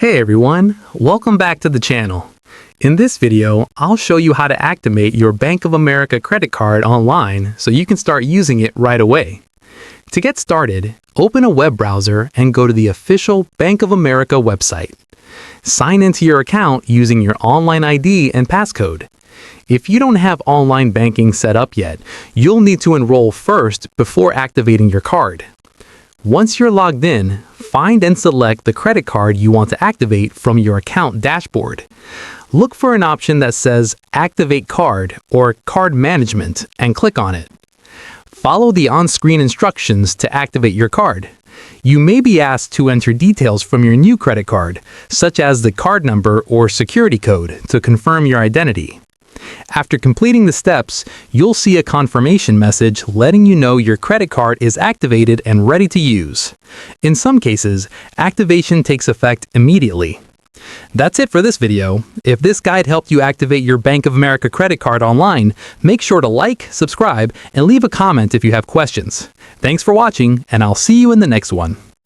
Hey everyone, welcome back to the channel. In this video, I'll show you how to activate your Bank of America credit card online so you can start using it right away. To get started, open a web browser and go to the official Bank of America website. Sign into your account using your online ID and passcode. If you don't have online banking set up yet, you'll need to enroll first before activating your card. Once you're logged in, find and select the credit card you want to activate from your account dashboard. Look for an option that says Activate Card or Card Management and click on it. Follow the on-screen instructions to activate your card. You may be asked to enter details from your new credit card, such as the card number or security code, to confirm your identity. After completing the steps, you'll see a confirmation message letting you know your credit card is activated and ready to use. In some cases, activation takes effect immediately. That's it for this video. If this guide helped you activate your Bank of America credit card online, make sure to like, subscribe, and leave a comment if you have questions. Thanks for watching, and I'll see you in the next one.